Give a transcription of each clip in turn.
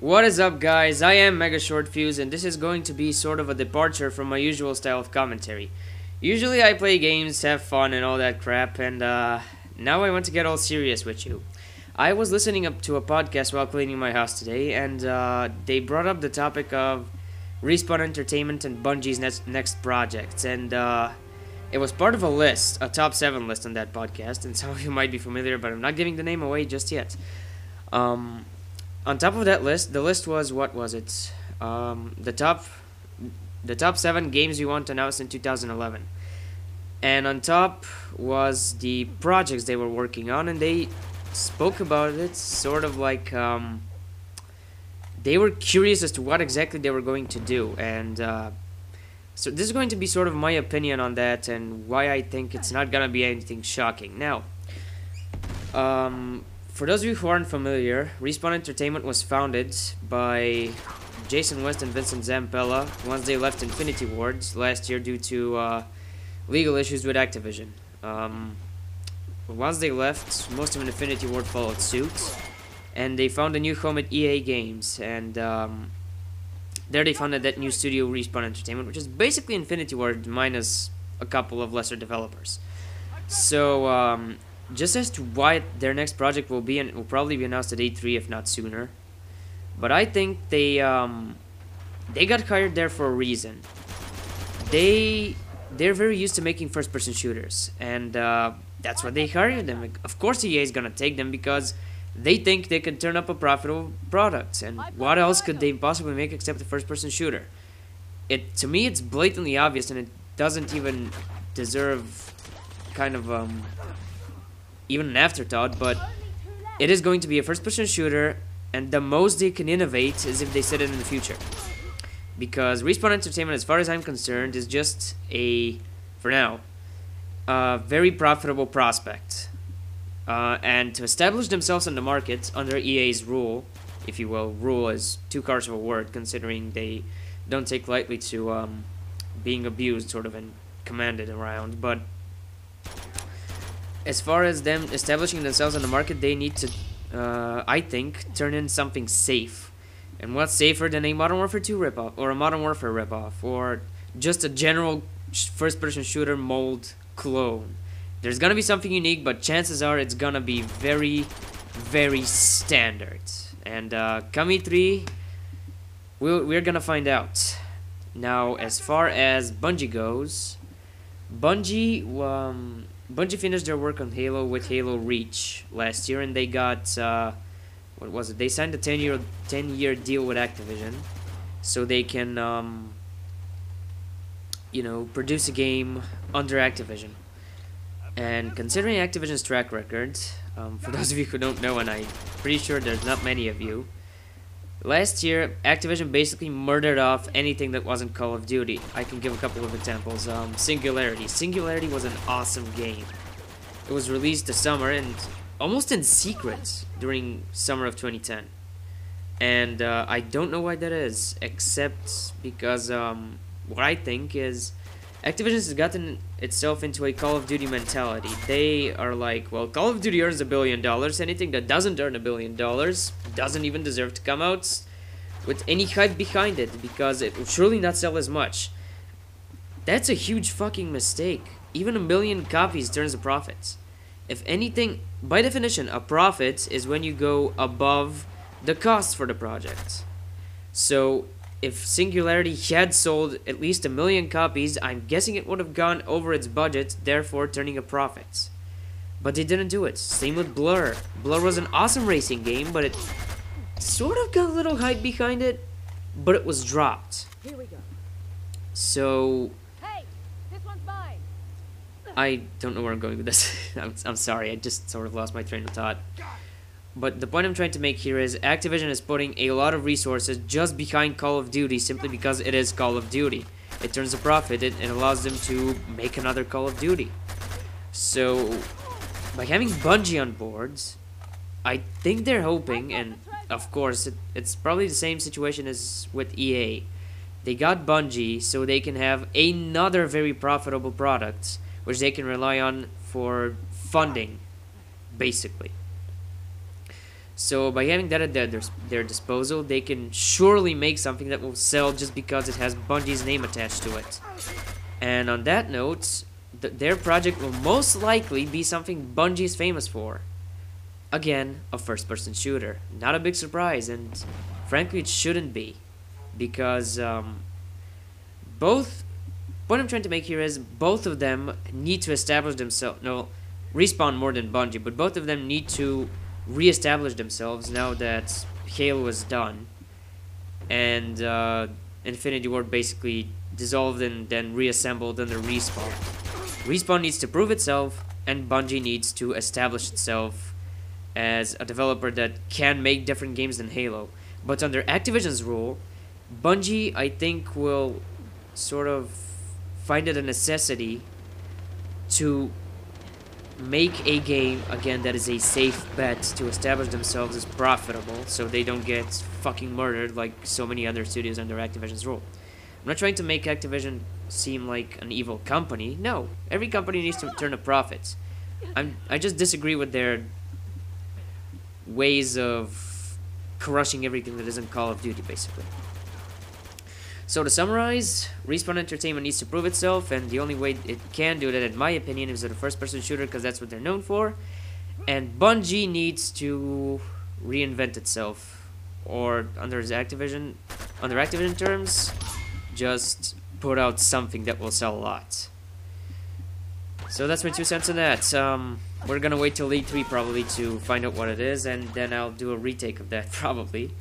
What is up, guys? I am Mega Short Fuse, and this is going to be sort of a departure from my usual style of commentary. Usually I play games, have fun, and all that crap, and now I want to get all serious with you. I was listening up to a podcast while cleaning my house today, and they brought up the topic of Respawn Entertainment and Bungie's next projects, and it was part of a list, a top 7 list on that podcast, and some of you might be familiar, but I'm not giving the name away just yet. On top of that list, the list was, what was it? The top 7 games we want to announce in 2011. And on top was the projects they were working on, and they spoke about it sort of like they were curious as to what exactly they were going to do. And so this is going to be sort of my opinion on that and why I think it's not gonna be anything shocking. Now, for those of you who aren't familiar, Respawn Entertainment was founded by Jason West and Vincent Zampella once they left Infinity Ward last year due to legal issues with Activision. Once they left, most of Infinity Ward followed suit, and they found a new home at EA Games, and there they founded that new studio, Respawn Entertainment, which is basically Infinity Ward minus a couple of lesser developers. So, just as to why their next project will be, and it will probably be announced at E3 if not sooner. But I think they got hired there for a reason. They're very used to making first-person shooters, and that's why they hired them. Of course, EA is gonna take them because they think they can turn up a profitable product. And what else could they possibly make except a first-person shooter? To me, it's blatantly obvious, and it doesn't even deserve kind of even an afterthought, but it is going to be a first-person shooter, and the most they can innovate is if they set it in the future. Because Respawn Entertainment, as far as I'm concerned, is just for now, a very profitable prospect. And to establish themselves in the market under EA's rule, if you will, rule is too harsh of a word, considering they don't take lightly to being abused, sort of, and commanded around, but as far as them establishing themselves on the market, they need to, I think, turn in something safe. And what's safer than a Modern Warfare 2 ripoff, or a Modern Warfare ripoff, or just a general first-person shooter mold clone? There's gonna be something unique, but chances are it's gonna be very, very standard. And come E3, we're gonna find out. Now, as far as Bungie goes, Bungie finished their work on Halo with Halo Reach last year, and they got, what was it? They signed a 10-year deal with Activision, so they can, produce a game under Activision. And considering Activision's track record, for those of you who don't know, and I'm pretty sure there's not many of you, last year, Activision basically murdered off anything that wasn't Call of Duty. I can give a couple of examples. Singularity. Singularity was an awesome game. It was released this summer, and almost in secret during summer of 2010. And I don't know why that is, except because what I think is Activision has gotten itself into a Call of Duty mentality. They are like, well, Call of Duty earns $1 billion. Anything that doesn't earn $1 billion doesn't even deserve to come out with any hype behind it, because it will surely not sell as much. That's a huge fucking mistake. Even 1 million copies turns a profit. If anything, by definition, a profit is when you go above the cost for the project. So if Singularity had sold at least 1 million copies, I'm guessing it would have gone over its budget, therefore turning a profit. But they didn't do it. Same with Blur. Blur was an awesome racing game, but it sort of got a little hype behind it, but it was dropped. Here we go. So Hey, this one's mine. I don't know where I'm going with this. I'm sorry, I just sort of lost my train of thought. But the point I'm trying to make here is Activision is putting a lot of resources just behind Call of Duty simply because it is Call of Duty. It turns a profit, it allows them to make another Call of Duty. So, by having Bungie on board, I think they're hoping, and of course it's probably the same situation as with EA. They got Bungie so they can have another very profitable product which they can rely on for funding, basically. So by having that at their disposal, they can surely make something that will sell just because it has Bungie's name attached to it. And on that note, their project will most likely be something Bungie is famous for. Again, a first-person shooter. Not a big surprise, and frankly it shouldn't be. Because both... What I'm trying to make here is both of them need to establish themselves... No, Respawn more than Bungie, but both of them need to re-establish themselves now that Halo is done. And Infinity Ward basically dissolved and then reassembled under Respawn. Respawn needs to prove itself, and Bungie needs to establish itself as a developer that can make different games than Halo. But under Activision's rule, Bungie, I think, will sort of find it a necessity to make a game, again, that is a safe bet to establish themselves as profitable so they don't get fucking murdered like so many other studios under Activision's rule. I'm not trying to make Activision seem like an evil company. No, every company needs to turn a profit. I just disagree with their ways of crushing everything that isn't Call of Duty, basically. So to summarize, Respawn Entertainment needs to prove itself, and the only way it can do that, in my opinion, is with a first-person shooter, because that's what they're known for. And Bungie needs to reinvent itself, or under Activision terms, just put out something that will sell a lot. So that's my 2 cents on that. We're gonna wait till E3 probably to find out what it is, and then I'll do a retake of that probably.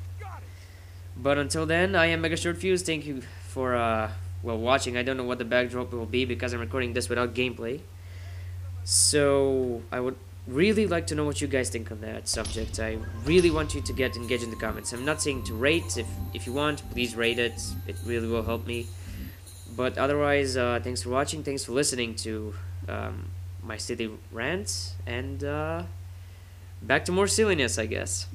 But until then, I am Mega Short Fuse. Thank you for watching. I don't know what the backdrop will be because I'm recording this without gameplay. So I would really like to know what you guys think on that subject. I really want you to get engaged in the comments. I'm not saying to rate. If you want, please rate it. It really will help me. But otherwise, thanks for watching. Thanks for listening to my silly rants. And back to more silliness, I guess.